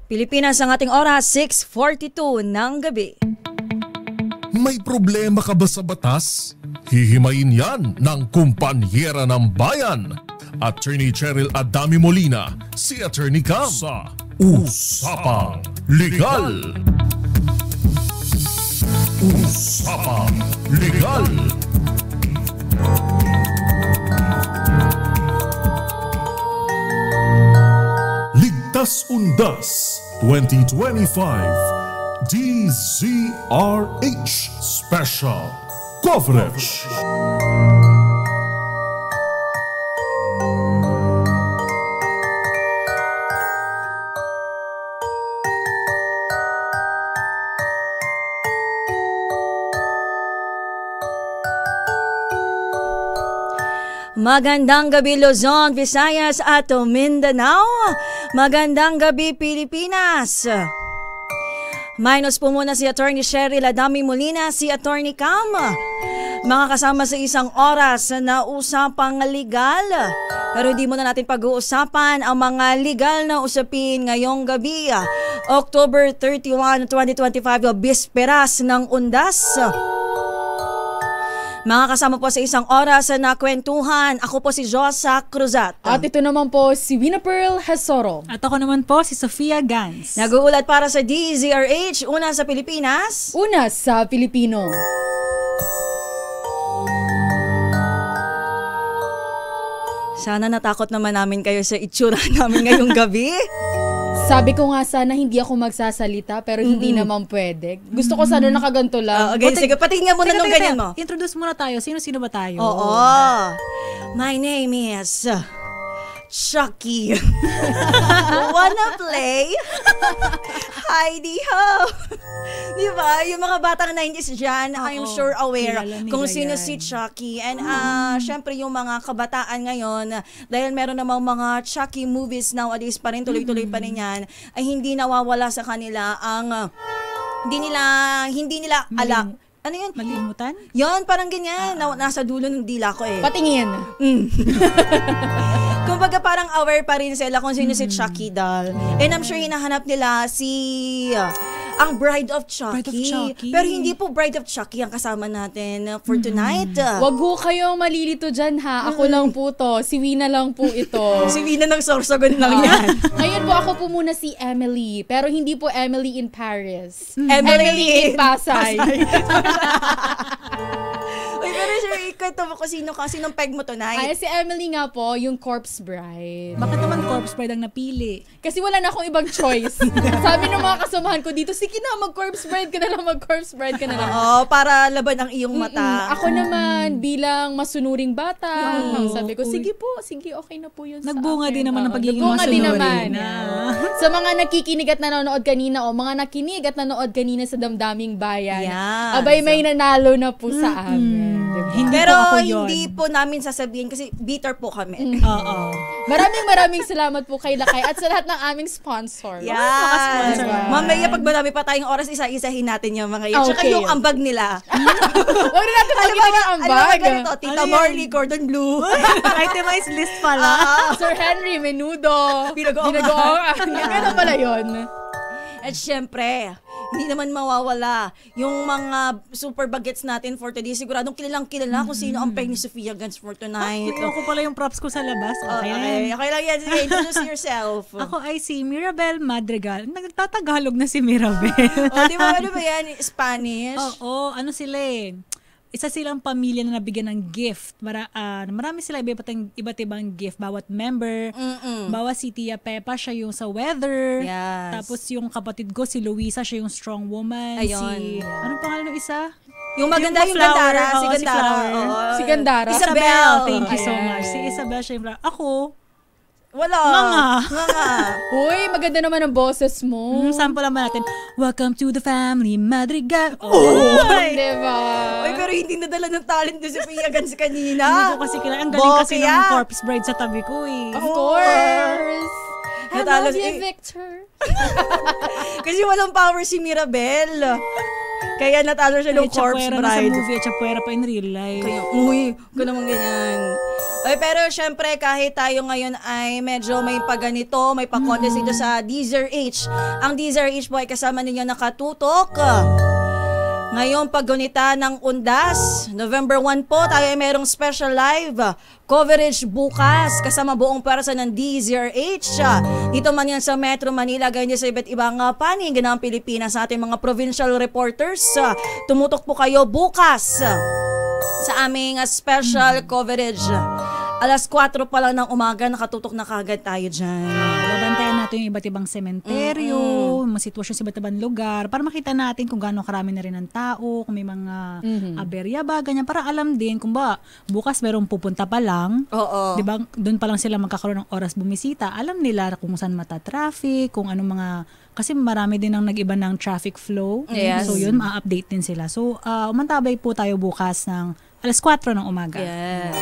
Pilipinas ang ating oras, 6:42 ng gabi. May problema ka ba sa batas? Hihimayin yan ng kumpanyera ng bayan. Attorney Cheryl Adami Molina, si Attorney Cam sa Usapang Legal. Usapang Legal. Ligtas Undas 2025 DZRH Special Coverage. Magandang gabi Luzon, Visayas at Mindanao. Magandang gabi Pilipinas. Minus po muna si Attorney Cheryl Adami Molina, si Attorney Cam. Mga kasama sa isang oras na usapang legal. Pero hindi muna natin pag-uusapan ang mga legal na usapin ngayong gabi. October 31, 2025, bisperas ng Undas. Mga kasama po sa isang oras na kwentuhan. Ako po si Josa Cruzat. At ito naman po si Wina Pearl Hesoro. At ako naman po si Sofia Gans. Nag-uulat para sa DZRH, una sa Pilipinas. Una sa Pilipino. Sana natakot naman namin kayo sa itsura namin ngayong gabi. Sabi ko nga sana hindi ako magsasalita pero hindi naman pwede. Gusto ko sana nakaganto lang. Okay, sige, patingin muna nung ganyan mo. Introduce muna tayo. Sino-sino ba tayo? Oo. My name is Chucky. Wanna play? Heidi Ho. Di ba? Yung mga batang 90s dyan, I'm sure aware kung sino si Chucky. And syempre yung mga kabataan ngayon, dahil meron namang mga Chucky movies nowadays pa rin, tuloy-tuloy pa rin yan, ay hindi nawawala sa kanila ang hindi nila alam. Ano yun? Malimutan? Yun, parang ganyan. Nasa dulo ng dila ko eh. Patingin. Kumbaga parang aware pa rin sila kung sino si Chucky doll. And I'm sure hinahanap nila ang Bride of Chucky. Pero hindi po Bride of Chucky ang kasama natin for tonight. Wag ho kayong malilito dyan ha. Ako lang po to. Si Wina lang po ito. Si Wina ng Sorsogon lang yan. Ngayon po ako po muna si Emily. Pero hindi po Emily in Paris. Emily in Pasay. Uy, pero sure, ikwento mo kung sinong peg mo tonight. Ay, si Emily nga po, yung Corpse Bride. Bakit naman Corpse Bride ang napili? Kasi wala na akong ibang choice. Sabi ng mga kasamahan ko dito, sige na, mag-Corpse Bride ka na lang, mag-Corpse Bride ka na lang. Oo, para laban ang iyong mata. Ako naman, bilang masunuring bata, sabi ko, sige po, sige, okay na po yun Nagbunga sa akin. din naman ang pagiging Nagbunga din masunuring. naman. Sa mga nakikinig at nanonood kanina, o mga nakinig at nanood kanina sa Damdaming Bayan, abay may nanalo na po sa amin. Diba? Pero po ako yun. hindi po namin sasabihin kasi bitter po kami. Oo. Maraming salamat po kay Lakay at sa lahat ng aming sponsor. Yes. Diba? Mamaya pag marami pa tayong oras, isa-isahin natin yung mga yan. Tsaka yung ambag nila. Huwag na natin pag-ina ng ambag. Alam mo ganito, Tita Morley, Cordon Blue. Itemized list pala. Sir Henry, Menudo. Binagoong. Gano'n pala yun. At syempre, hindi naman mawawala yung mga super bagets natin for today. Siguradong kilalang-kilala kung sino ang peg ni Sofia Gans for tonight. Ako pala yung props ko sa labas. Okay lang yan. Sige, introduce yourself. Ako ay si Mirabel Madrigal. Nagtatagalog na si Mirabel. Di ba, ano ba yan? Spanish? Oo, ano sila eh. Isa silang pamilya na nabigyan ng gift. Marami sila iba't ibang gift. Bawat member. Bawa si Tia Pepa, siya yung sa weather. Yes. Tapos yung kapatid ko, si Luisa, siya yung strong woman. Ayun. Anong pangalan ng isa? Yung maganda yung Gandara. Si Gandara. Si Gandara. Isabel. Thank you so much. Si Isabel, siya yung ako. Wala. Nga. Uy, maganda naman ang boses mo. Sample naman natin. Welcome to the family, Madrigal. Diba? Uy, pero hindi nadala ng talent ni Sofia Gans kanina. Hindi ko kasi kailangan. Ang galing kasi ng Corpse Bride sa tabi ko eh. Of course. Natalo I love you, Victor. Kasi walang power si Mirabel. Kaya natalo siya ng Corpse Bride. Sa movie, chapuera pa in real life. Kaya, uy, huwag naman ganyan. Ay, pero syempre kahit tayo ngayon ay medyo may paganito, may pa-contest dito sa DZRH. Ang DZRH po ay kasama ninyo nakatutok. Ngayong paggunita ng Undas, November 1 po, tayo ay merong special live coverage bukas kasama buong pwersa ng DZRH. Dito man yan sa Metro Manila, ganyan sa iba't ibang panig ng Pilipinas sa ating mga provincial reporters. Tumutok po kayo bukas sa aming special coverage. Alas 4 pa lang ng umaga, nakatutok na kagad tayo dyan. Babantayan natin yung iba't ibang sementeryo, mga sitwasyon sa iba't ibang lugar, para makita natin kung gaano karami na rin ang tao, kung may mga aberya ba, ganyan, para alam din kung ba, bukas merong pupunta pa lang, di ba, doon pa lang sila magkakaroon ng oras bumisita, alam nila kung saan mata-traffic, kung anong mga, kasi marami din ang nag-iba ng traffic flow, so yun, ma-update din sila. So, umantabay po tayo bukas ng alas 4 ng umaga. Yes.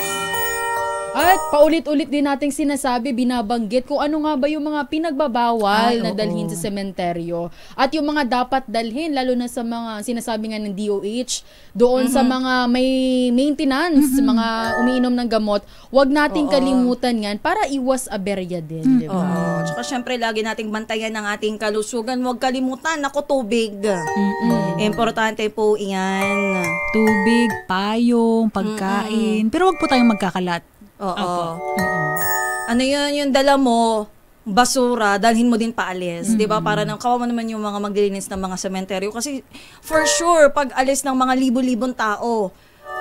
At paulit-ulit din nating sinasabi, binabanggit kung ano nga ba yung mga pinagbabawal na dalhin sa sementeryo. At yung mga dapat dalhin, lalo na sa mga sinasabi nga ng DOH, doon sa mga may maintenance, mga umiinom ng gamot, wag nating kalimutan yan para iwas aberya din. Diba? Tsaka syempre, lagi nating bantayan ng ating kalusugan. Huwag kalimutan, ako tubig. Importante po yan. Tubig, payong, pagkain, pero wag po tayong magkakalat. Oo. Ano yun, yung dala mo, basura, dalhin mo din paalis. Di ba? Para kawawa naman yung mga magdilinis ng mga sementeryo. Kasi for sure, pag alis ng mga libo-libong tao,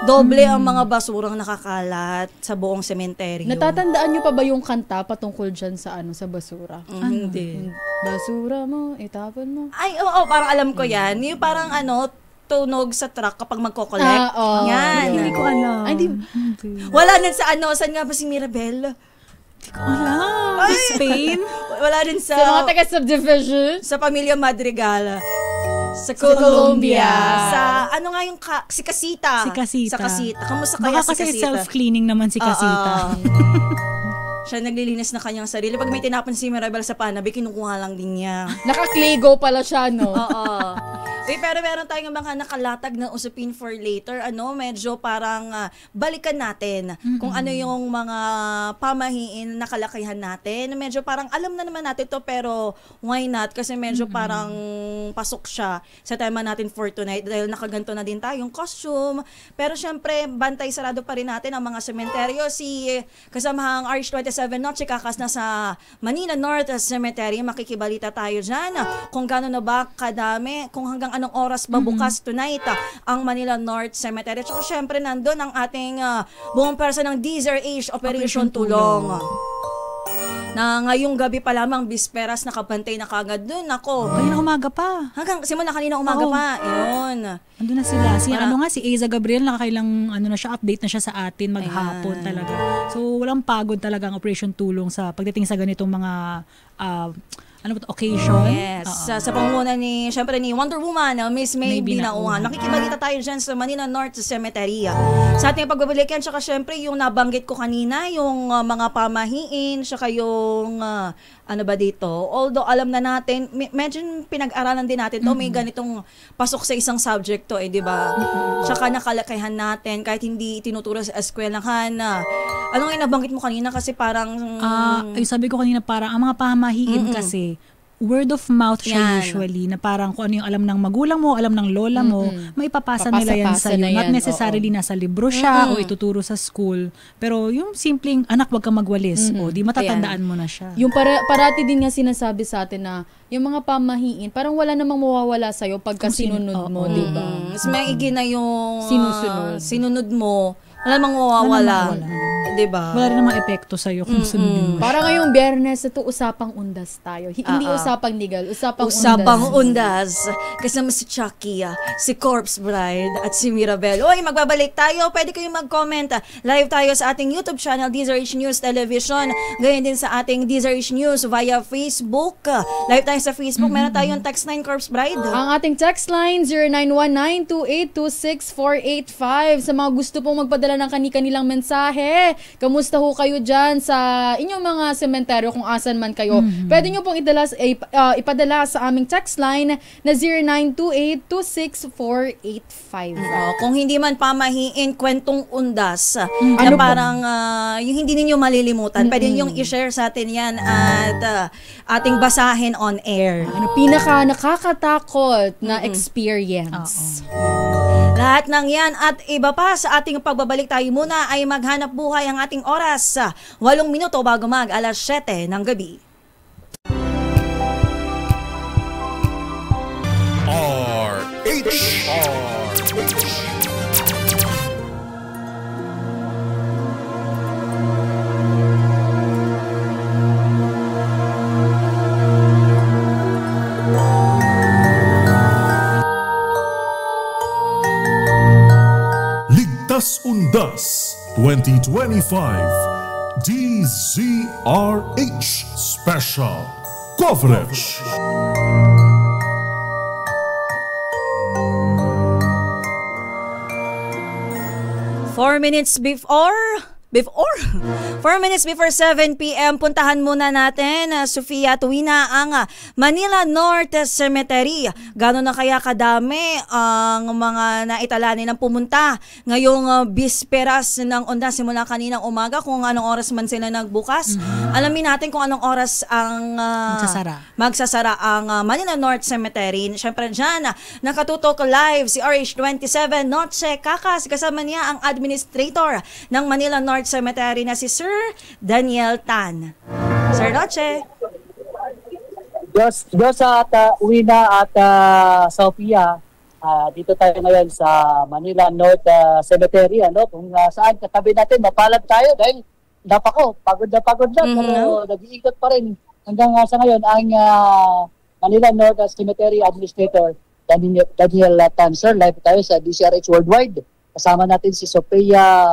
doble ang mga basurang nakakalat sa buong sementeryo. Natatandaan nyo pa ba yung kanta patungkol dyan sa sa basura? Hindi. Basura mo, itapon mo. Ay, oo, parang alam ko yan. Yung parang tunog sa truck kapag magko-collect. Yan. Hindi ko alam. Wala na sa saan nga ba si Mirabel? Hindi ko alam. Sa Spain? Wala rin sa mga taga-subdivision? Sa pamilya Madrigal. Sa Colombia. Sa nga yung si Casita. Si Casita. Sa Casita. Kamusta kaya baka si Casita? kasi self-cleaning naman si Casita. Siya naglilinis na kanyang sarili. Pag may tinapon si Mirabel sa panabi, kinukuha lang din niya. Naka-Clego pala siya, no? Oo. Pero meron tayong mga nakalatag na usapin for later. Medyo parang balikan natin kung ano yung mga pamahiin na kalakihan natin. Medyo parang alam na naman natin to, pero why not? Kasi medyo parang pasok siya sa tema natin for tonight dahil nakaganto na din tayong costume. Pero syempre, bantay sarado pa rin natin ang mga sementeryo. Si kasamahang RH27 Noche kakas na sa Manila North Cemetery. Makikibalita tayo dyan kung gano'n na ba kadami, kung hanggang anong oras ba bukas tonight ang Manila North Cemetery. Tsaka syempre nandun ang ating buong pwersa ng DZRH Operation Tulong. Na ngayong gabi pa lamang, bisperas, nakabantay na kagad dun. Ako. Kanina umaga pa. Hanggang simula kanina umaga pa. Yun. Andun na sila. Si Aiza Gabriel, nakakailang update na siya sa atin maghapon talaga. So, walang pagod talaga ang Operation Tulong sa pagdating sa ganitong mga occasion. Yes. Sa pangunguna syempre ni Wonder Woman, Miss May Binauhan. Makikibalita tayo dyan sa Manila North Cemetery. Sa ating pagbabalikan, tsaka syempre yung nabanggit ko kanina, yung mga pamahiin, tsaka yung dito. Although alam na natin, medyo pinag-aralan din natin to, may ganitong pasok sa isang subject to, di ba? Tsaka nakalakayan natin, kahit hindi tinuturo sa eskwelahan. Anong nabanggit mo kanina? Kasi parang sabi ko kanina, parang ang mga pamahiin kasi word of mouth siya usually, na parang kung ano yung alam ng magulang mo, alam ng lola mo, maipapasa nila yan sa'yo. Not necessarily nasa libro siya o ituturo sa school. Pero yung simpleng, anak, wag kang magwalis. O, di matatandaan mo na siya. Yung parati din nga sinasabi sa atin na yung mga pamahiin, parang wala namang mawawala sa'yo pagka sinunod mo, di ba? Mas maigi na yung sinunod mo. Wala namang mawawala. Diba? Wala rin namang epekto sa'yo kung sundin mo. Para ngayong Biyernes, ito usapang undas tayo. Hindi usapang legal, usapang undas. Kasama si Chucky, si Corpse Bride, at si Mirabel. Uy, magbabalik tayo. Pwede kayong mag-comment. Live tayo sa ating YouTube channel, DZRH News Television. Ganyan din sa ating DZRH News via Facebook. Live tayo sa Facebook. Meron tayong text line, Corpse Bride. Ang ating text line, 0919-2826-485. Sa mga gusto pong magpadala ng kanilang mensahe, Siyempre, kamusta ho kayo dyan sa inyong mga sementeryo kung asan man kayo? Pwede nyo pong ipadala sa aming text line na 0928-26485. Kung hindi man pamahiin kwentong undas na Ano parang yung hindi ninyo malilimutan, pwede ninyong i-share sa atin yan at ating basahin on air. Ano pinaka nakakatakot na experience? Lahat ng yan at iba pa sa ating pagbabalik, tayo muna ay maghanap buhay ang ating oras. 8 minuto bago mag alas 7 ng gabi. Ligtas Undas 2025 DZRH Special Coverage. Four minutes before 4 minutes before 7 p.m. puntahan muna natin, Sofia, tuwina ang Manila North Cemetery. Gano'n na kaya kadami ang mga naitala nilang pumunta ngayong bisperas ng undas simula kaninang umaga, kung anong oras man sila nagbukas. Alamin natin kung anong oras ang magsasara ang Manila North Cemetery. Siyempre dyan, nakatutok live si RH27 Noche Kakas, kasama niya ang administrator ng Manila North Cemetery na si Sir Daniel Tan. Sir Noche. Diyos at Uwina at Sophia, dito tayo ngayon sa Manila North Cemetery, kung saan katabi natin, mapalad tayo dahil pagod na pero nag-iikot pa rin hanggang sa ngayon ang Manila North Cemetery Administrator Daniel Tan. Sir, live tayo sa DZRH Worldwide. Kasama natin si Sophia,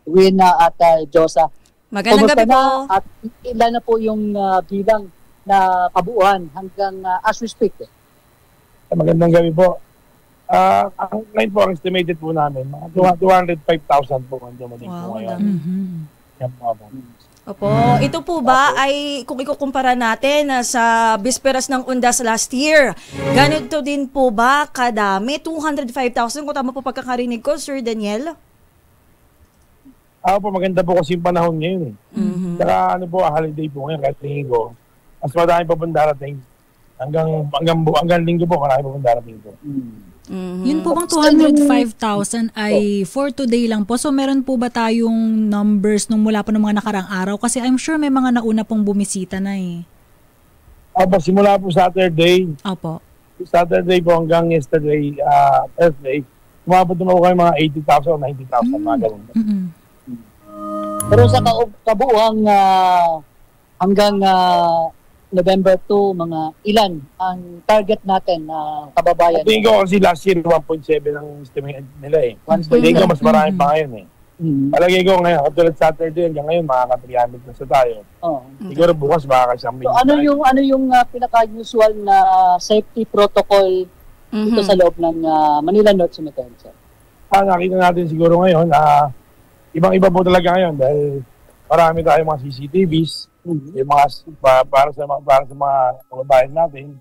Wina at Josa. Magandang gabi po. At ilan na po yung bilang na kabuuan hanggang as we speak? Magandang gabi po. Ang ngayon po, ang estimated po namin, mga 205,000 po ang dumating po ngayon. Yan po. Opo. Ito po ba ay, kung ikukumpara natin sa bisperas ng undas last year, ganito din po ba kadami? 205,000 kung tama po pagkakarinig ko, Sir Daniel? Po, maganda po kasi yung panahon ngayon. Saka holiday po ngayon, kahit tingin ko, mas madami pa pong darating. Hanggang linggo po, marami pa pong darating po. Yun po bang 205,000 ay for today lang po? So meron po ba tayong numbers nung mula pa ng mga nakarang araw? Kasi I'm sure may mga nauna pong bumisita na eh. Simula po Saturday. Opo. Saturday po hanggang yesterday, Thursday, umabot naman po kayo mga 80,000 o 90,000, mga ganun. Pero sa kabuuang hanggang November 2, mga ilan ang target natin na kababayan? Tingin ko kasi last year 1.7 ang estimate nila eh. Tingin ko mas marami pa ngayon eh. Palagay ko ngayon, katulad Saturday hanggang ngayon, makaka-300 na sa tayo. Siguro bukas makaka-1 million. So ano yung pinaka-usual na safety protocol dito sa loob ng Manila North Cemetery? Nakita natin siguro ngayon, ibang-iba po talaga ngayon dahil marami tayong mga CCTVs, yung mga para sa mga kababayan natin.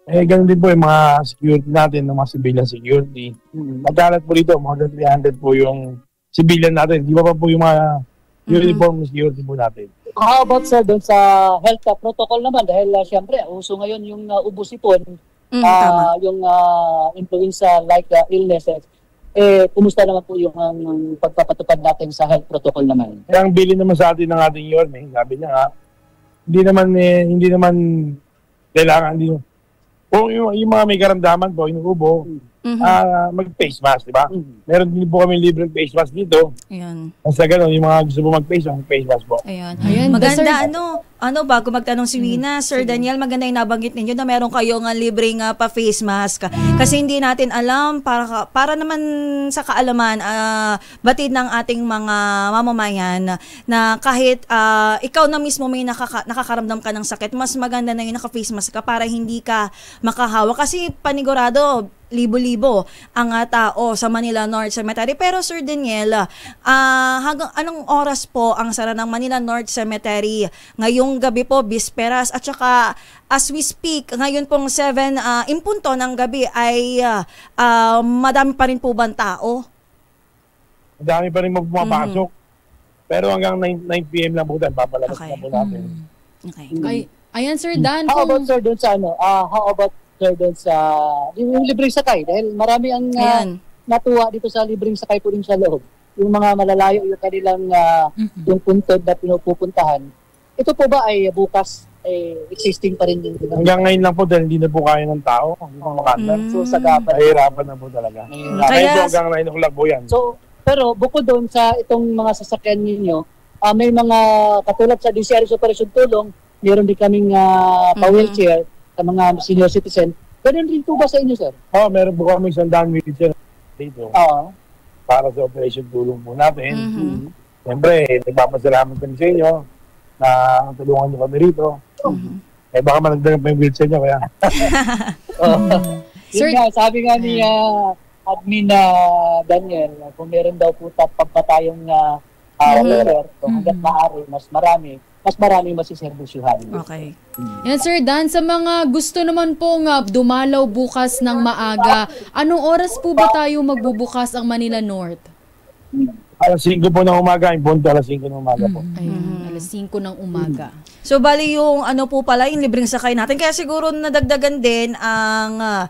Ganun din po yung mga security natin, ng mga civilian security. Madalat po dito, mga 300 po yung civilian natin. Di ba po yung mga uniform security po natin. How about sir, doon sa health protocol naman? Dahil siyempre, uso ngayon yung ubusipon, yung influenza-like illnesses. Kumusta naman po yung pagpapatupad natin sa health protocol naman? Ang bilin naman sa atin ng ating yorme, sabi niya nga, hindi naman kailangan din. Kung yung mga may karamdaman po, inuubo, mag-face mask, di ba? Meron din po kami libreng face mask dito. Ayan. Sa ganun, yung mga gusto po mag-face mask po. Ayan. Maganda, bago magtanong si Wina, Sir Daniel, maganda yung nabanggit ninyo na meron kayong libreng pa-face mask. Kasi hindi natin alam, para naman sa kaalaman, batid ng ating mga mamamayan na kahit ikaw na mismo may nakakaramdam ka ng sakit, mas maganda na yung naka-face mask ka para hindi ka makahawa. Kasi panigurado, libo-libo ang tao sa Manila North Cemetery. Pero Sir Daniel, hanggang anong oras po ang sara ng Manila North Cemetery ngayong gabi po, bisperas, at saka as we speak, ngayon pong 7 impunto ng gabi ay madami pa rin po ba ang tao? Madami pa rin pumapasok. Pero hanggang 9 p.m. lang po tayo, papalabas na po natin. Okay. Ayan, Sir Dan. How about sir doon sa yung libreng sakay? Dahil marami ang natuwa dito sa libreng sakay po rin sa loob. Yung mga malalayo, yung kanilang yung puntod na pinupupuntahan. Ito po ba ay bukas existing pa rin din? Hanggang ngayon lang po dahil hindi na po kaya ng tao. Hindi po makandar. So sa gapan. Nahihirapan na po talaga. Kaya po hanggang 9 o'clock po yan. So, pero bukod doon sa itong mga sasakyan ninyo, may mga katulad sa DCRS Operation Tulong, meron din kaming pa-wheelchair sa mga senior citizen. Ganun rin po ba sa inyo, sir? Meron po kami 100 wheelchair dito. Para sa operation tulong po natin. Siyempre, nagpapasalamat kami sa inyo na tulungan nyo kami rito. Baka managdagan pa yung wheelchair nyo kaya. Sir, sabi nga ni admin Daniel, kung meron daw po pagpatayong wheelchair, kung hanggat maaari, mas marami masiservisyuhan. Okay. Yan, Sir Dan, sa mga gusto naman pong dumalaw bukas ng maaga, anong oras po ba tayo magbubukas ang Manila North? Alas 5 po ng umaga, impunto alas 5 ng umaga po. Ayun, alas 5 ng umaga. So bali yung po pala, yung libreng sakay natin. Kaya siguro nadagdagan din ang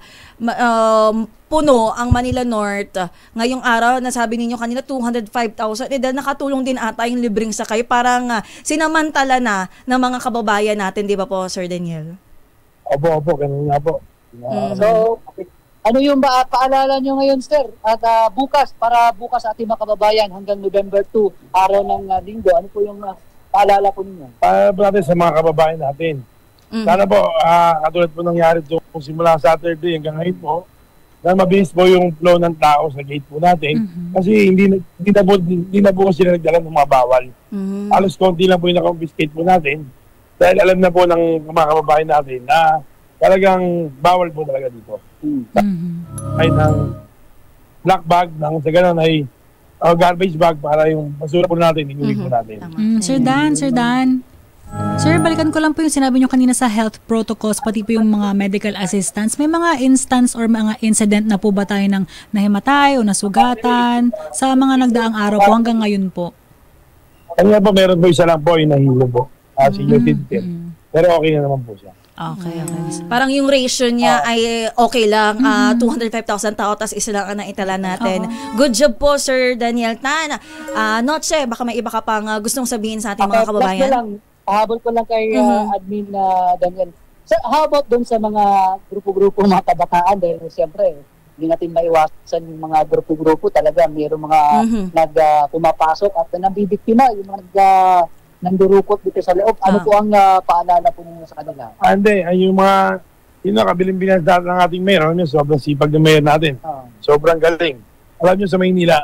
puno ang Manila North. Ngayong araw, nasabi ninyo kanina 205,000. Dahil nakatulong din ata yung libreng sakay. Parang sinamantala na ng mga kababayan natin, di ba po, Sir Daniel? Opo, ganun nga po. So, ano yung paalala nyo ngayon, sir? At bukas ating mga kababayan hanggang November 2, araw ng linggo, ano po yung paalala po ninyo? Para sa mga kababayan natin. Sana po, katulad po nangyari ito simula Saturday hanggang ngayon po, na mabilis po yung flow ng tao sa gate po natin. Kasi hindi na po sila nagdala ng mga bawal. Alos konti lang po yung na-confiscate po natin. Dahil alam na po ng mga kababayan natin na talagang bawal po talaga dito. Ay ng black bag, sa ganun ay garbage bag para yung basura po natin, inuwi po natin. Sir Dan. Sir, balikan ko lang po yung sinabi nyo kanina sa health protocols, pati po yung mga medical assistance. May mga instance or mga incident na po ba tayo ng nahimatay o nasugatan sa mga nagdaang araw po hanggang ngayon po? Kanya po, meron po isa lang po yung nahilo po. Senior citizen. Pero okay na naman po siya. Okay. Parang yung ratio niya ay okay lang. 205,000 tao, tas isa lang ang naitala natin. Good job po, Sir Daniel Tan. Noche, baka may iba ka pang gustong sabihin sa ating mga kababayan? Pahabol ko lang kay admin Daniel. So, how about dun sa mga grupo-grupo, mga kabataan? Dahil siyempre, hindi natin maiwasan yung mga grupo-grupo. Talaga, mayroong mga pumapasok at nambibiktima, yung mga nandurukot dito sa loob. Ano po ang paalala po ninyo sa kanila? Hindi, ay yung mga kabiling-binas dati ng ating mayor, sobrang sipag ng mayor natin. Sobrang galing. Alam nyo sa Maynila,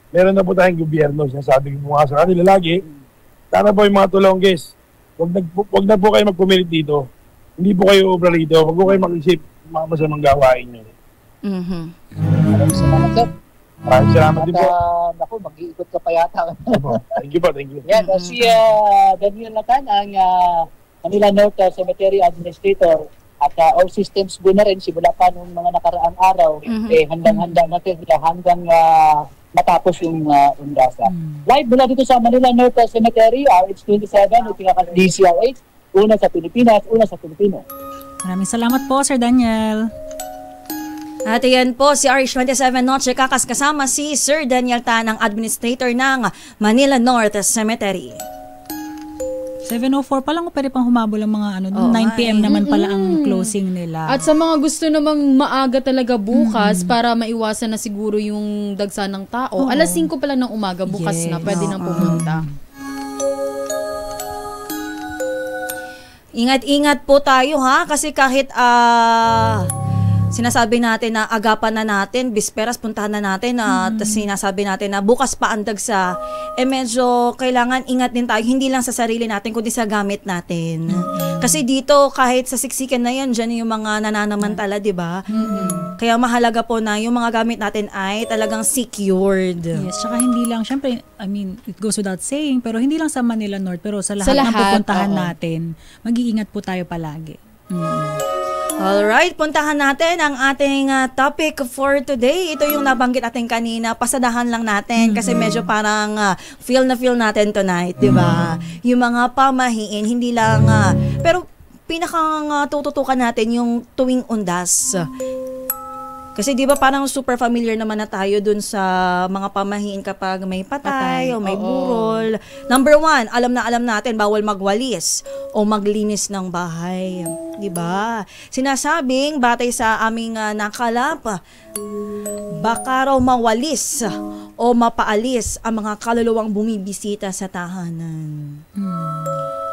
meron na po tayong gobyerno. Sinasabi ko nga sa kanila lagi, sana po yung mga tulongges, wag na po kayo magpumilit dito. Hindi po kayo obra rito. Wag po kayo mag-isip mga masamang gawain nyo. Maraming salamat, sir. Maraming salamat din po. Naku, mag-iikot ka pa yata. Thank you po. Yan, si Daniel Natan, ang Manila North Cemetery Administrator, at all systems go na rin simula pa nung mga nakaraang araw, handang-handa natin hanggang matapos yung undasa. Live mula dito sa Manila North Cemetery, RH27, yung DCRH, una sa Pilipinas, una sa Pilipino. Maraming salamat po, Sir Daniel. At yan po, si RH27 Noche Kakas kasama si Sir Daniel Tan, ang administrator ng Manila North Cemetery. 7:04 pa lang, pwede pang humabol ang mga 9 p.m. naman pala ang closing nila. At sa mga gusto namang maaga talaga bukas para maiwasan na siguro yung dagsa ng tao, alas 5 pa lang ng umaga bukas na, pwede nang pumunta. Ingat-ingat po tayo, ha, kasi kahit sinasabi natin na agapan na natin, bisperas puntahan na natin, tapos sinasabi natin na bukas pa ang dagsa, medyo kailangan ingat din tayo, hindi lang sa sarili natin, kundi sa gamit natin. Kasi dito, kahit sa siksikan na yan, dyan yung mga nananamantala, di ba? Kaya mahalaga po na yung mga gamit natin ay talagang secured. Yes, tsaka hindi lang, syempre, I mean, it goes without saying, pero hindi lang sa Manila North, pero sa lahat, ng pupuntahan natin, mag-iingat po tayo palagi. Alright, puntahan natin ang ating topic for today. Ito yung nabanggit natin kanina, pasadahan lang natin kasi medyo parang feel natin tonight, di ba? Yung mga pamahiin, hindi lang, pero pinakang tututukan natin yung tuwing undas. Kasi di ba parang super familiar naman na tayo dun sa mga pamahiin kapag may patay o may burol. Number 1, alam natin bawal magwalis o maglinis ng bahay. Di ba? Sinasabing batay sa aming nakalap, baka raw mawalis o mapaalis ang mga kaluluwang bumibisita sa tahanan.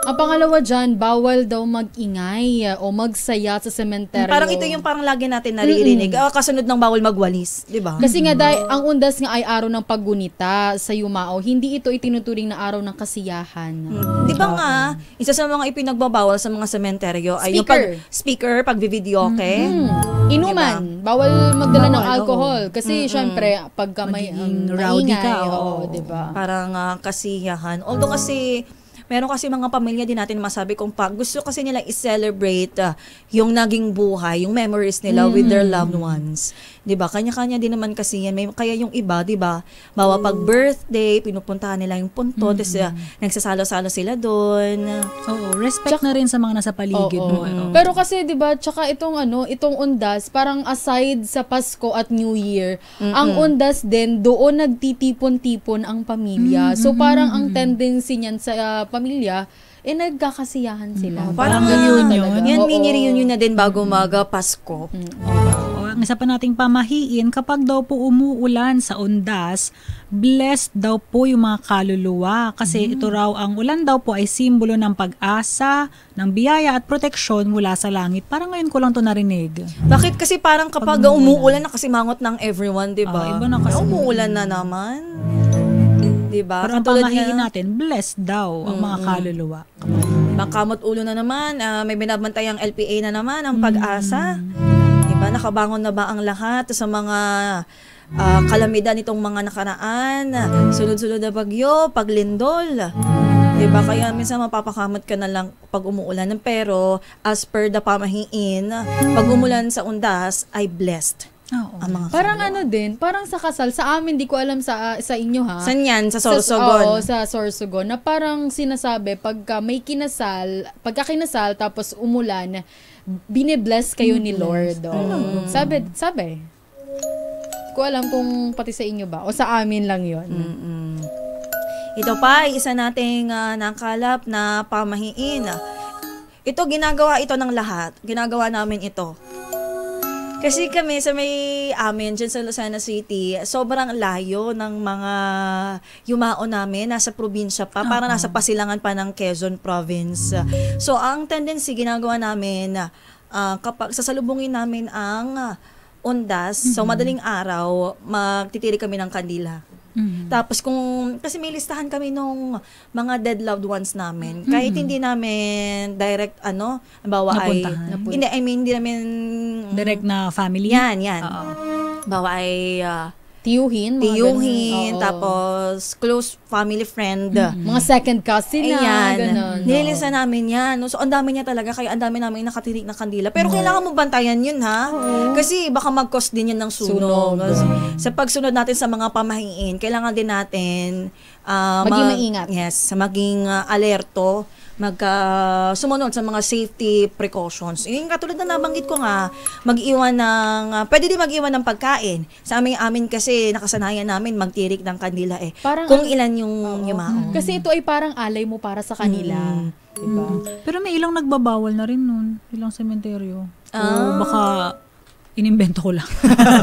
Ang pangalawa dyan, bawal daw mag-ingay o magsaya sa sementeryo. Parang ito yung parang lagi natin naririnig. Kasunod ng bawal magwalis, di ba? Kasi nga ang undas nga ay araw ng paggunita sa Yumao. Hindi ito itinuturing na araw ng kasiyahan. Di ba nga, isa sa mga ipinagbabawal sa mga sementeryo ay yung speaker, pagbividyoke. Inuman, bawal magdala ng alcohol. Kasi syempre, pagka may rowdy ka, di ba? Parang kasiyahan. Although kasi meron kasi mga pamilya din natin masabi kung gusto kasi nila i-celebrate yung naging buhay, yung memories nila with their loved ones. 'Di ba? Kanya-kanya din naman kasi yan. Kaya yung iba, 'di ba? Bawa pag birthday, pinupuntahan nila yung punto, tapos nagsasalo-salo sila doon. Oo, respect na rin sa mga nasa paligid mo. Pero kasi 'di ba, tsaka itong undas, parang aside sa Pasko at New Year, ang undas din doon nagtitipon-tipon ang pamilya. So parang ang tendency niyan sa pamilya nagkakasiyahan sila. Parang reunion. Yan, mini reunion na din bago Pasko. Ang isa pa nating pamahiin, kapag daw po umuulan sa undas, blessed daw po yung mga kaluluwa. Kasi ito raw, ang ulan daw po ay simbolo ng pag-asa, ng biyaya at proteksyon mula sa langit. Parang ngayon ko lang to narinig. Bakit? Kasi parang kapag umuulan, nakasimangot ng everyone, di ba? Iba na kasi. Umuulan na naman. Diba? Pero ang pamahiin natin, blessed daw ang mga kaluluwa. Kamot ulo na naman, may binabantay ang LPA na naman, ang pag-asa. Diba? Nakabangon na ba ang lahat sa mga kalamidad nitong mga nakaraan? Sunod-sunod na bagyo, paglindol. Diba? Kaya minsan mapapakamot ka na lang pag umuulan. Pero as per the pamahiin, pag umulan sa undas ay blessed. Parang din, parang sa kasal, sa amin, di ko alam sa inyo ha. Saan yan? Sa Sorsogon? Sa Sorsogon, na parang sinasabi, pagka kinasal, tapos umulan, bine-bless kayo ni Lord. Sabi. Di ko alam kung pati sa inyo ba, o sa amin lang yon. Ito pa, isa nating nakalap na pamahiin. Ito, ginagawa ito ng lahat. Ginagawa namin ito. Kasi kami sa may amin, dyan sa Lucena City, sobrang layo ng mga yumao namin, nasa probinsya pa, parang nasa pasilangan pa ng Quezon Province. So, ang tendency, ginagawa namin, kapag sasalubungin namin ang undas, so madaling araw, magtitiri kami ng kandila. Tapos kasi may listahan kami nung mga dead loved ones namin. Kahit hindi namin direct bawa hindi namin direct na family. Yan. Bawa ay tiyuhin, tapos close family friend. Mga second cousin na, gano'n. Nililisa namin yan. So, ang dami niya talaga, kaya ang dami namin nakatirik na kandila. Pero kailangan mo bantayan yun, ha? Kasi baka mag-cause din yun ng sunog. Sa pagsunod natin sa mga pamahiin, kailangan din natin maging maingat. Yes, maging alerto, sumunod sa mga safety precautions. Yung katulad na nabanggit ko nga, pwede din mag-iwan ng pagkain. Sa amin kasi nakasanayan namin magtirik ng kandila Parang kung ilan yung yumao. Kasi ito ay parang alay mo para sa kanila. Diba? Pero may ilang nagbabawal na rin nun, ilang sementeryo. Baka Inimbento ko lang.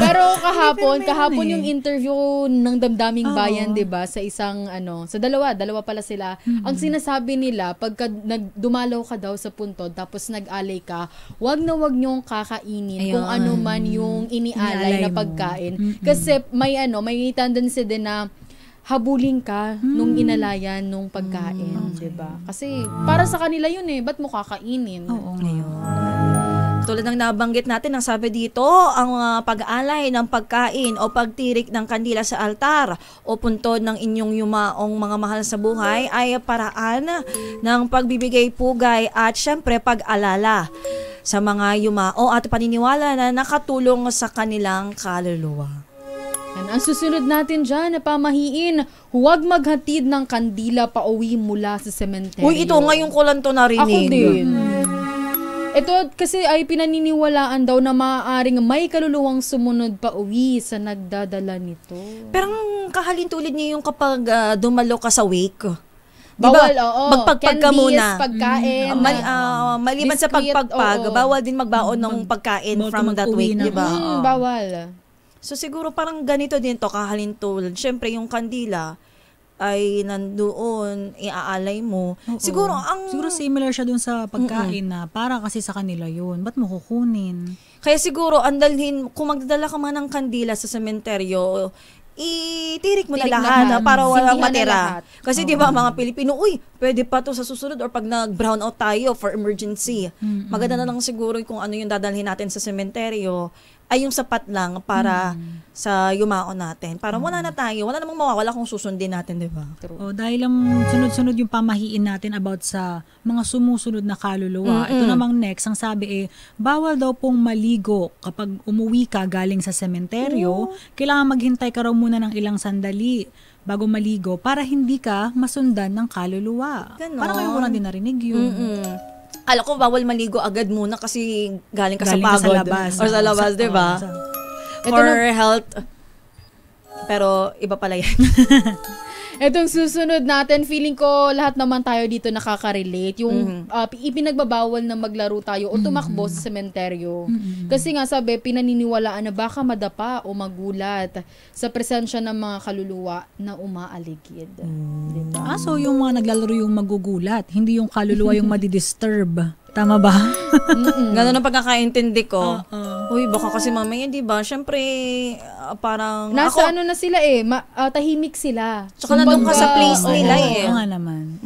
Pero kahapon Pero yung interview ng Damdaming Oo. Bayan, 'di ba, sa isang sa dalawa pala sila. Ang sinasabi nila, pagka dumalaw ka daw sa puntod tapos nag-alay ka, wag na wag niyong kakainin kung Ayun. ano man yung inialay Inialay na mo. pagkain. Kasi may tendency din na habulin ka nung inalayan nung pagkain, 'di ba? Kasi para sa kanila yun ba't mo kakainin? Oo. Tulad ng nabanggit natin, ang sabi dito, ang pag-aalay ng pagkain o pagtirik ng kandila sa altar o puntod ng inyong yumaong mga mahal sa buhay ay paraan ng pagbibigay pugay at syempre pag-alala sa mga yumao at paniniwala na nakatulong sa kanilang kaluluwa. Yan, ang susunod natin dyan na pamahiin, huwag maghatid ng kandila pauwi mula sa sementeryo. Uy, ito ngayon ko lang to narinig. Ako din. Ito kasi ay pinaniniwalaan daw na maaaring may kaluluwang sumunod pa uwi sa nagdadala nito. Pero ang kahalintulad niya yung kapag dumalo ka sa wake. Bawal, oo. Magpagpag ka Candies, muna. pagkain. Maliban sa biscuit, pagpagpag, oo. bawal din magbaon ng pagkain bawal from ka that mag-uwi wake, na. di ba? Bawal. So siguro parang ganito din to, kahalintulad. Siyempre yung kandila ay nandoon, iaalay mo. Oo. Siguro similar siya dun sa pagkain na para kasi sa kanila yun. Ba't mo kukunin? kaya siguro andalhin, kung magdadala ka man ng kandila sa sementeryo, itirik mo na Tirik lahat lahat. para walang Sindihan na matira. lahat. Kasi di ba mga Pilipino, uy, pwede pa to sa susunod or pag nag-brown out tayo for emergency. Maganda na lang siguro kung ano yung dadalhin natin sa sementeryo ay yung sapat lang para sa yumao natin. Para wala na tayo, wala namang mawawala kung susundin natin, di ba? O dahil lang sunod-sunod yung pamahiin natin about sa mga sumusunod na kaluluwa. Ito namang next, ang sabi bawal daw pong maligo kapag umuwi ka galing sa sementeryo. Kailangan maghintay ka raw muna ng ilang sandali bago maligo para hindi ka masundan ng kaluluwa. Ganon. Parang kayo ko lang din narinig yun. Alam ko, bawal maligo agad muna kasi galing ka Galing sa ka pagod. sa labas. Or sa labas, di ba? Ito For na- health. Pero iba pala yan. Itong susunod natin, feeling ko lahat naman tayo dito nakaka-relate. Yung ipinagbabawal na maglaro tayo o tumakbo sa sementeryo. Kasi nga sabi, pinaniniwalaan na baka madapa o magulat sa presensya ng mga kaluluwa na umaaligid. Diba? So yung mga naglalaro yung magugulat, hindi yung kaluluwa yung madidisturb. Tama ba? Ganun ang pagkakaintindi ko. Oo. Uy, baka kasi mamaya, di ba? Siyempre, parang... Nasa ako, na sila tahimik sila. Tsaka nandun ka sa place nila Oo nga naman.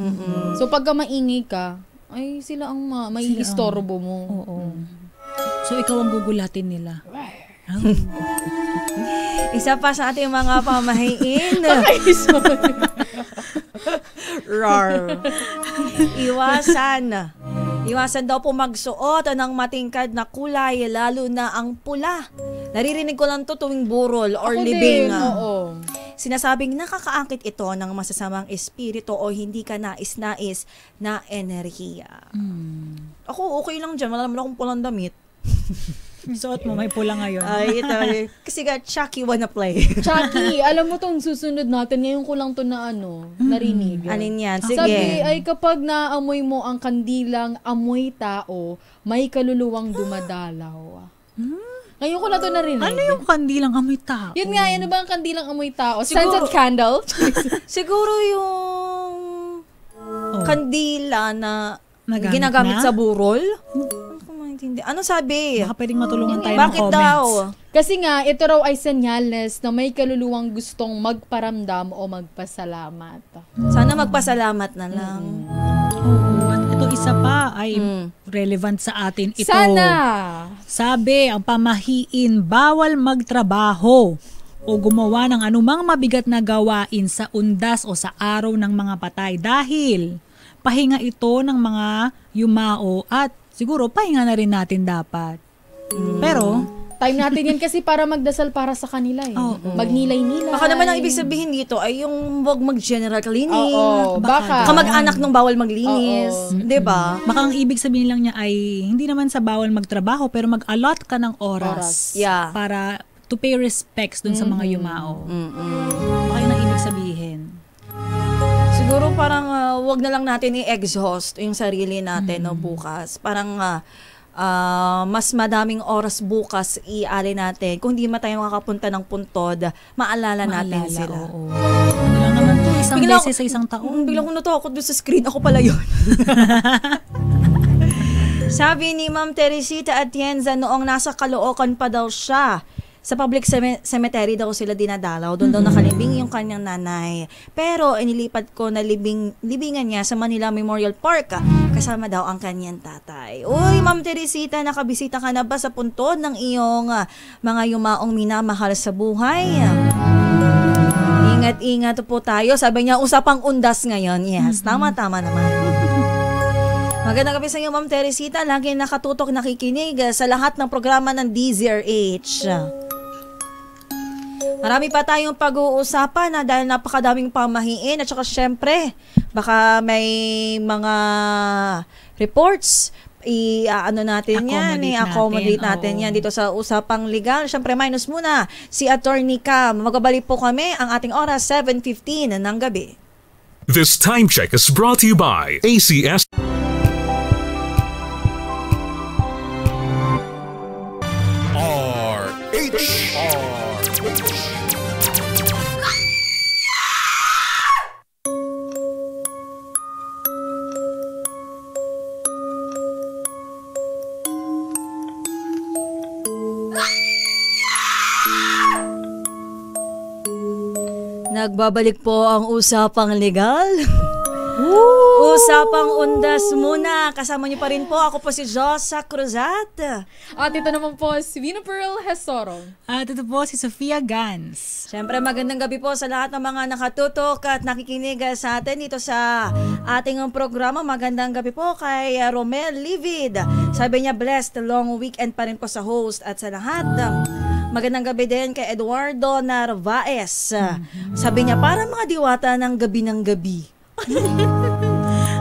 So pagka maingay ka, ay sila ang may istorbo mo. Oo. So ikaw ang gugulatin nila. isa pa sa ating mga pamahiin. Rar. Iwasan daw po magsuot ng matingkad na kulay, lalo na ang pula. Naririnig ko lang to tuwing burol or Ako libing. din, oo. Sinasabing nakakaangkit ito ng masasamang espiritu o hindi ka nais-nais na enerhiya. Ako, okay lang dyan. Wala naman akong pulang damit. Suot mo, may pula ngayon. Ay, ito. Kasi Chucky wanna play. Chucky, alam mo tong susunod natin, ngayon ko lang to na narinig. Alin yan? Sige. Sabi ay kapag naamoy mo ang kandilang amoy tao, may kaluluwang dumadalaw. Ngayon ko lang to narinig. Ano yung kandilang amoy tao? Yun nga, ano ba ang kandilang amoy tao? Siguro- Scented candle? Siguro yung kandila na Nagamit ginagamit na? sa burol. Ano ko maintindihan? Ano sabi? Baka pwedeng matulungan tayo ng Bakit comments. daw? Kasi nga, ito raw ay senyales na may kaluluwang gustong magparamdam o magpasalamat. Sana magpasalamat na lang. Oo, at ito isa pa ay relevant sa atin ito. Sana! Sabi, ang pamahiin, bawal magtrabaho o gumawa ng anumang mabigat na gawain sa undas o sa araw ng mga patay dahil pahinga ito ng mga yumao at siguro pahinga na rin natin dapat. Pero, Time natin yan kasi para magdasal para sa kanila eh. Magnilay-nilay. Baka naman ang ibig sabihin dito ay yung wag mag-general cleaning. Oo, baka. Kamag-anak ng bawal maglinis. Diba? baka ang ibig sabihin lang niya ay hindi naman sa bawal magtrabaho pero mag-allot ka ng oras, Yeah. para to pay respects dun sa mga yumao. Baka yun ang ibig sabihin. Siguro parang wag na lang natin i-exhaust yung sarili natin no, bukas. Parang mas madaming oras bukas iali natin. Kung hindi tayo makakapunta ng Puntod, maalala natin sila. Oo. Ano lang naman to, isang beses sa isang taon. Biglang ko natakot doon sa screen. Ako pala yun. Sabi ni Ma'am Teresita Atienza, noong nasa Caloocan pa daw siya, sa public cemetery daw sila dinadalaw. Doon daw nakalibing yung kanyang nanay. Pero inilipat ko na libingan niya sa Manila Memorial Park. Kasama daw ang kanyang tatay. Uy, Ma'am Teresita, nakabisita ka na ba sa Puntod ng iyong mga yumaong minamahal sa buhay? Ingat-ingat po tayo. Sabi niya, usapang undas ngayon. Yes, tama-tama naman. Magandang gabi sa inyo, Ma'am Teresita. Lagi nakatutok, nakikinig sa lahat ng programa ng DZRH. Marami pa tayong pag-uusapan na dahil napakadaming pamahiin at saka syempre baka may mga reports i-accommodate natin yan dito sa usapang legal. Syempre minus muna si Attorney Cam. Magbabalik po kami ang ating oras 7:15 ng gabi. This time check is brought to you by ACS. Nagbabalik po ang usapang legal. Usapang undas muna. Kasama niyo pa rin po. Ako po si Josa Cruzat. At ito naman po si Vina Pearl Hesoro. At ito po si Sofia Gans. Siyempre magandang gabi po sa lahat ng mga nakatutok at nakikinig sa atin dito sa ating programa. Magandang gabi po kay Romel Livid. Sabi niya blessed long weekend pa rin po sa host at sa lahat. Magandang gabi din kay Eduardo Narvaez. Sabi niya, parang mga diwata ng gabi.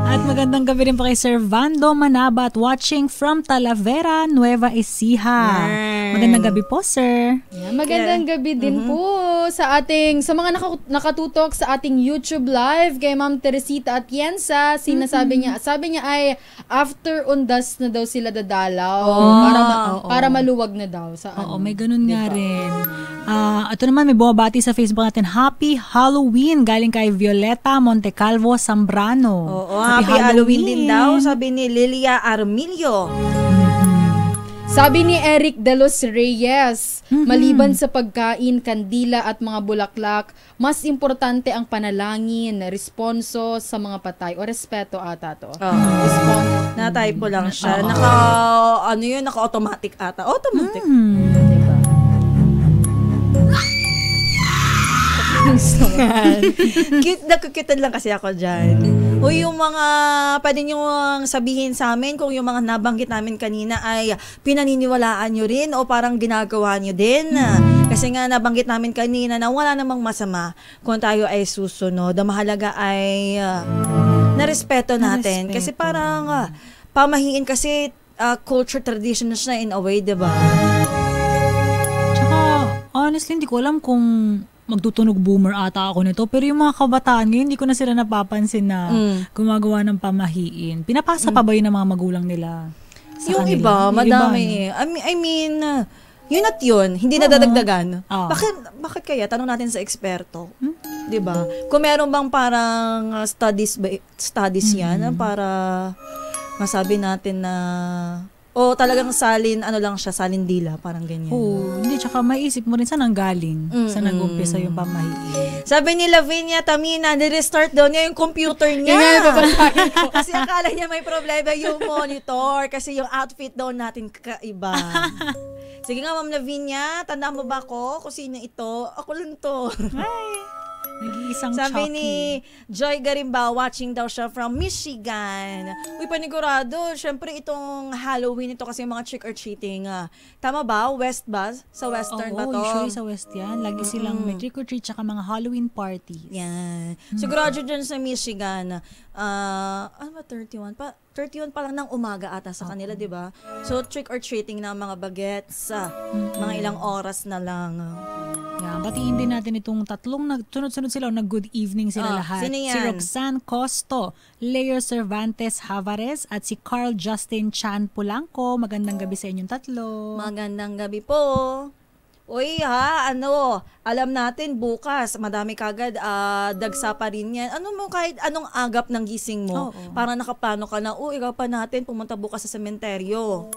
At magandang gabi rin po kay Sir Vando Manabat watching from Talavera, Nueva Ecija. Magandang gabi po, sir. Magandang gabi din po sa mga nakatutok sa ating YouTube live kay Ma'am Teresita Atienza. Sabi niya ay after undas na daw sila dadalaw para maluwag na daw sa Oo, may ganun nga rin. Ito naman may bumabati sa Facebook natin, Happy Halloween galing kay Violeta Montecalvo Zambrano. Oo, Happy Halloween din daw, sabi ni Lilia Armilio. Sabi ni Eric De Los Reyes, maliban sa pagkain, kandila at mga bulaklak, mas importante ang panalangin, responso sa mga patay o respeto ata to. Na-type po lang siya. Naka-automatic ata. Automatic. Diba? Cute lang kasi ako dyan. O yung mga pwede nyo sabihin sa amin kung yung mga nabanggit namin kanina ay pinaniniwalaan nyo rin o parang ginagawa nyo din. Kasi nga nabanggit namin kanina na wala namang masama kung tayo ay susunod. Ang mahalaga ay narespeto natin. Kasi parang pamahiin kasi culture tradition na siya in a way, diba? Tsaka honestly hindi ko alam kung magtutunog boomer ata ako nito. Pero yung mga kabataan ngayon, hindi ko na sila napapansin na gumagawa ng pamahiin. Pinapasa pa ba yun ng mga magulang nila sa yung kanila? iba, madami. I mean, yun at yun, hindi nadadagdagan. Bakit kaya? Tanong natin sa eksperto. Diba? Kung meron bang parang studies yan, para masabi natin na talagang salin dila, parang ganyan. Oo, hindi, tsaka maisip mo rin saan ang galing, saan nag-umpisa yung pamahiin. Sabi ni Lavinia Tamina, nirestart daw niya yung computer niya. Kasi akala niya may problema yung monitor, kasi yung outfit daw natin kakaiba. Sige nga, Ma'am Lavinia, tanda mo ba ako kung sino ito? Ako lang to. Nag-iisang Sabi Chucky. ni Joy Garimba, watching daw siya from Michigan. Uy, panigurado, syempre itong Halloween, ito kasi yung mga trick-or-treating. Tama ba? West ba? Sa Western ba to? Usually sa West yan. Lagi silang may trick-or-treat tsaka mga Halloween parties. Yan. Sigurado dyan sa Michigan, 31 pa lang ng umaga ata sa kanila, di ba? So, trick-or-treating na mga bagets, mga ilang oras na lang. Yeah, Batiin din natin itong tatlong sunod-sunod sila, nag-good evening sila lahat. Sino yan? Si Roxanne Costo, Leo Cervantes Havares, at si Carl Justin Chan Pulanco. Magandang gabi sa inyong tatlo. Magandang gabi po. Uy alam natin bukas, madami kagad, dagsa pa rin yan. Kahit anong agap ng gising mo, para nakaplano ka na, ikaw pa natin, pumunta bukas sa sementeryo.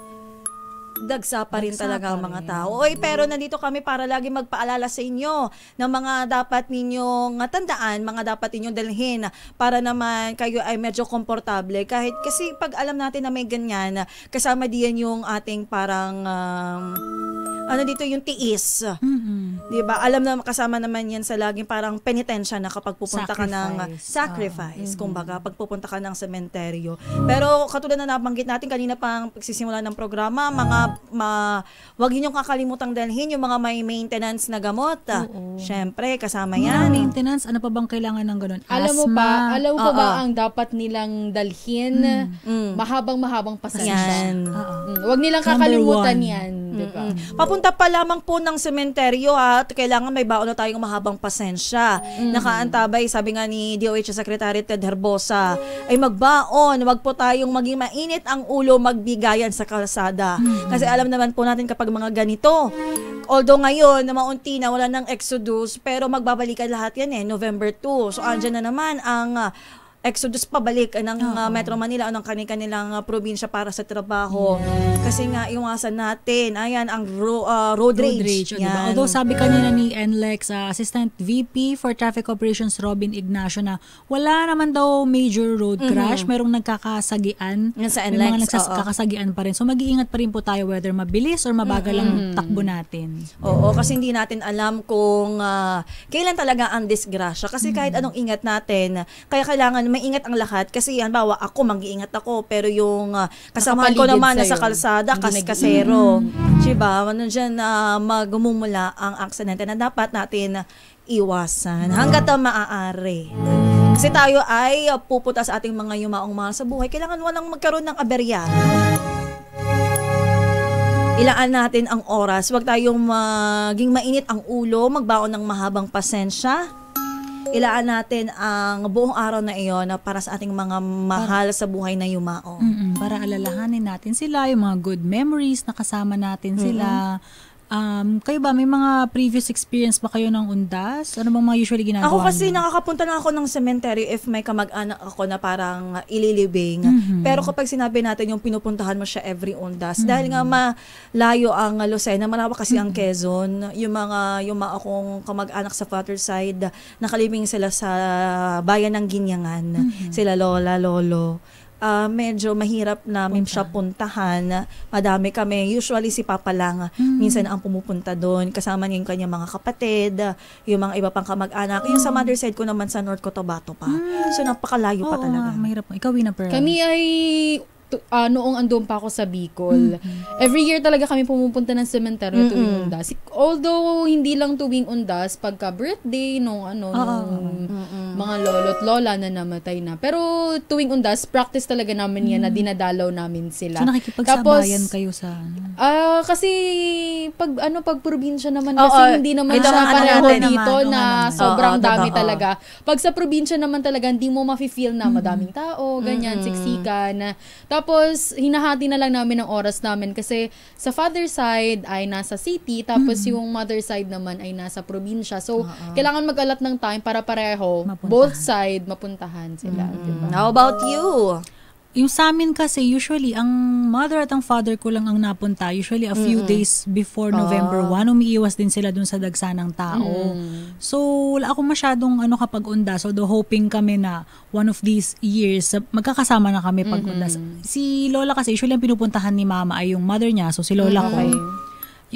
Dagsa pa rin talaga ang mga tao. Pero nandito kami para lagi magpaalala sa inyo ng mga dapat ninyong tandaan, mga dapat ninyong dalhin para naman kayo ay medyo komportable. Kasi pag alam natin na may ganyan, kasama diyan yung ating parang dito yung tiis. Diba? Alam na kasama naman yan sa laging parang penitensya na kapag pupunta ka ng sacrifice. Kumbaga, pag pupunta ka ng sementeryo. Pero katulad na nabanggit natin kanina pang pagsisimula ng programa, wag ninyong kakalimutang dalhin yung mga may maintenance na gamot. Syempre, kasama yan. Maintenance, ano pa bang kailangan ng ganun? Alam mo ba ang dapat nilang dalhin? Mahabang pasensya. Wag nilang kakalimutan yan. Diba? Papunta pa lamang po ng sementeryo at kailangan may baon na tayong mahabang pasensya. Nakaantabay, sabi nga ni DOH Secretary Ted Herbosa, ay magbaon, wag po tayong maging mainit ang ulo magbigayan sa kalsada. Kasi alam naman po natin kapag mga ganito, although ngayon na maunti na wala ng exodus, pero magbabalikan lahat yan November 2. So andyan na naman ang exodus pabalik ng Metro Manila o ng kanilang probinsya para sa trabaho. Kasi nga, iwasan natin, ang road rage. Diba? Although sabi kanina ni NLEX, Assistant VP for Traffic Operations Robin Ignacio, na wala naman daw major road crash, merong nagkakasagian. Sa may mga nagkakasagian pa rin. So mag-iingat pa rin po tayo whether mabilis or mabagal ang takbo natin. Oo, kasi hindi natin alam kung kailan talaga ang disgrasya. Kasi kahit anong ingat natin, kaya kailangan maingat ang lahat kasi halimbawa ako mag-iingat ako pero yung kasamahan ko naman nasa kalsada kasero. Diba? Diyan magmumula ang aksidente na dapat natin iwasan hangga't maaari. Kasi tayo ay pupunta sa ating mga yumaong mahal sa buhay. Kailangan walang magkaroon ng aberya. Ilaan natin ang oras. Huwag tayong maging mainit ang ulo, magbaon ng mahabang pasensya. Ilaan natin ang buong araw na iyon para sa ating mga mahal sa buhay na yumao. Para alalahanin natin sila, yung mga good memories na kasama natin sila. Kayo ba, may mga previous experience ba kayo ng undas? Ano bang mga usually ginagawa? Ako kasi nakakapunta na ako ng cemetery if may kamag-anak ako na parang ililibing. Pero kapag sinabi natin yung pinupuntahan mo siya every undas, dahil nga malayo ang Lucena, malawak kasi ang Quezon, yung akong kamag-anak sa father side, nakalibing sila sa bayan ng Ginyangan, sila lola, lolo. Medyo mahirap namin siya puntahan. Madami kami. Usually si Papa lang minsan ang pumupunta doon. Kasama niya yung kanyang mga kapatid, yung mga iba pang kamag-anak. Yung sa mother side ko naman sa North Cotabato pa. So napakalayo pa talaga. Mahirap. Ikaw, Pearl. Kami ay noong andun pa ako sa Bicol. Every year talaga kami pumupunta ng sementeryo tuwing undas. Although hindi lang tuwing undas, pagka birthday nung mga lolo't lola na namatay na. Pero tuwing undas, practice talaga namin yan na dinadalaw namin sila. So nakikipagsabayan kayo sa kasi pag probinsya naman kasi hindi naman siya pareho dito na sobrang dami talaga. Pag sa probinsya naman talaga, hindi mo mafe-feel na madaming tao, ganyan, siksikan. Tapos, hinahati na lang namin ang oras namin kasi sa father side ay nasa city, tapos yung mother side naman ay nasa probinsya. So, kailangan mag-alat ng time para pareho, both side, mapuntahan sila. Diba? How about you? Yung sa amin kasi, usually, ang mother at ang father ko lang ang napunta. Usually, a few days before November 1, umiiwas din sila dun sa dagsanang tao. So, wala akong masyadong kapag undas. So, hoping kami na one of these years, magkakasama na kami pag undas. Si Lola kasi, usually ang pinupuntahan ni Mama ay yung mother niya. So, si Lola ko,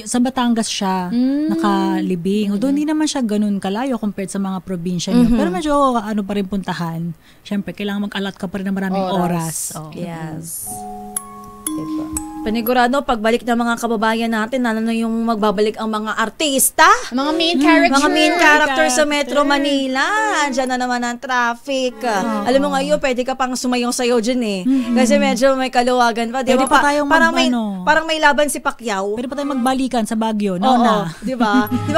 sa Batangas siya nakalibing. Although hindi naman siya ganun kalayo compared sa mga probinsya niyo. Pero medyo pa rin puntahan. Siyempre, kailangan mag-alat ka pa rin ng maraming oras. Yes. Diba? Panigurado, pagbalik ng mga kababayan natin, ano na yung magbabalik ang mga artista? Mga main character. Mga main character sa Metro Manila. Andiyan na naman ang traffic. Alam mo ngayon, pwede ka pang sumayong-sayo dyan eh. Kasi medyo may kaluwagan pa. Di Pwede ba? pa tayong parang may laban si Pacquiao. Pwede pa tayong magbalikan sa Baguio. No, Oo, na. di ba? Di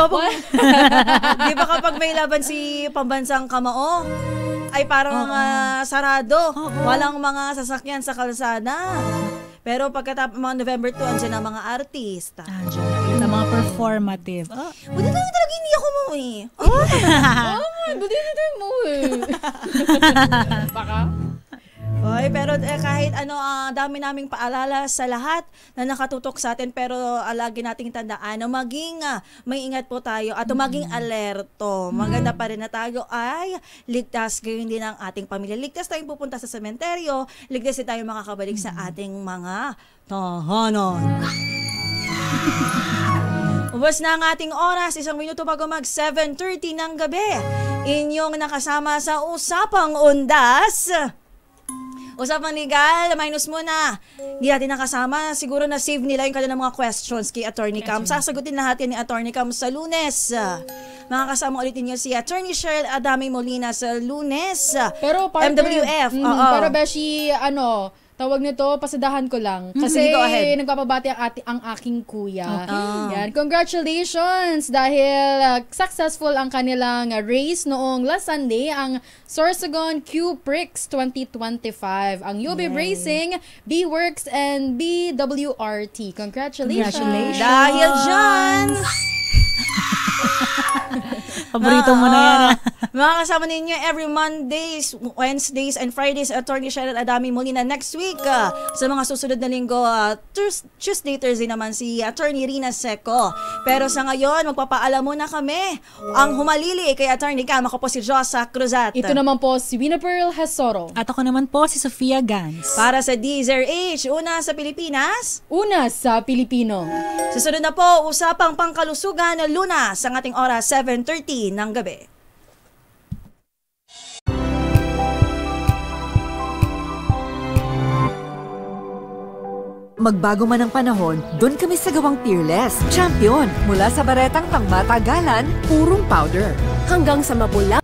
ba kapag may laban si pambansang kamao, ay parang sarado. Walang mga sasakyan sa kalsada. Pero pagkatapos mga November 2, andyan ang mga artista. Andiyan na ulit ang mga performative. Buti na talaga hindi ako umuwi. Buti na tayo mo eh. Baka? Oy, pero kahit ano, dami naming paalala sa lahat na nakatutok sa atin, pero lagi nating tandaan na maging may ingat po tayo at maging alerto. Maganda pa rin na tayo ay ligtas, gayon din ang ating pamilya. Ligtas tayong pupunta sa sementeryo, ligtas din tayo makakabalik sa ating mga tahanan. Ubos na ang ating oras, 1 minuto bago mag 7:30 ng gabi. Inyong nakasama sa Usapang Undas. Usapang legal, minus muna. Hindi natin nakasama. Siguro na-save nila yung kanilang mga questions kay Attorney Cam. Sasagutin lahat yan ni Attorney Cam sa Lunes. Makakasama ulit ninyo si Attorney Cheryl Adami Molina sa Lunes. Pero partner, MWF. pero Beshi, tawag nito, pasadahan ko lang. Kasi go ahead. nagpapabati ang aking kuya. Yan. Congratulations! Dahil successful ang kanilang race noong last Sunday, ang Sorsogon Q Prix 2025. Ang UB Racing, B-Works, and BWRT. Congratulations! Dahil dyan, Paborito mo na yan. makakasama ninyo every Mondays, Wednesdays, and Fridays Attorney Cheryl Adami Molina. Next week, sa mga susunod na linggo, Tuesday, Thursday naman si Attorney Rina Seco. Pero sa ngayon, magpapaalam muna kami. Ang humalili kay Attorney Cam, ako po si Josa Cruzat. Ito naman po si Wina Pearl Hesoro. At ako naman po si Sofia Gans. Para sa DZRH, una sa Pilipinas. Una sa Pilipino. Susunod na po, usapang pangkalusugan na Lunas ang ating oras, 7:30 ng gabi. Magbago man ang panahon, doon kami sa gawang Peerless. Champion! Mula sa baretang pangmatagalan, purong powder. Hanggang sa mabulang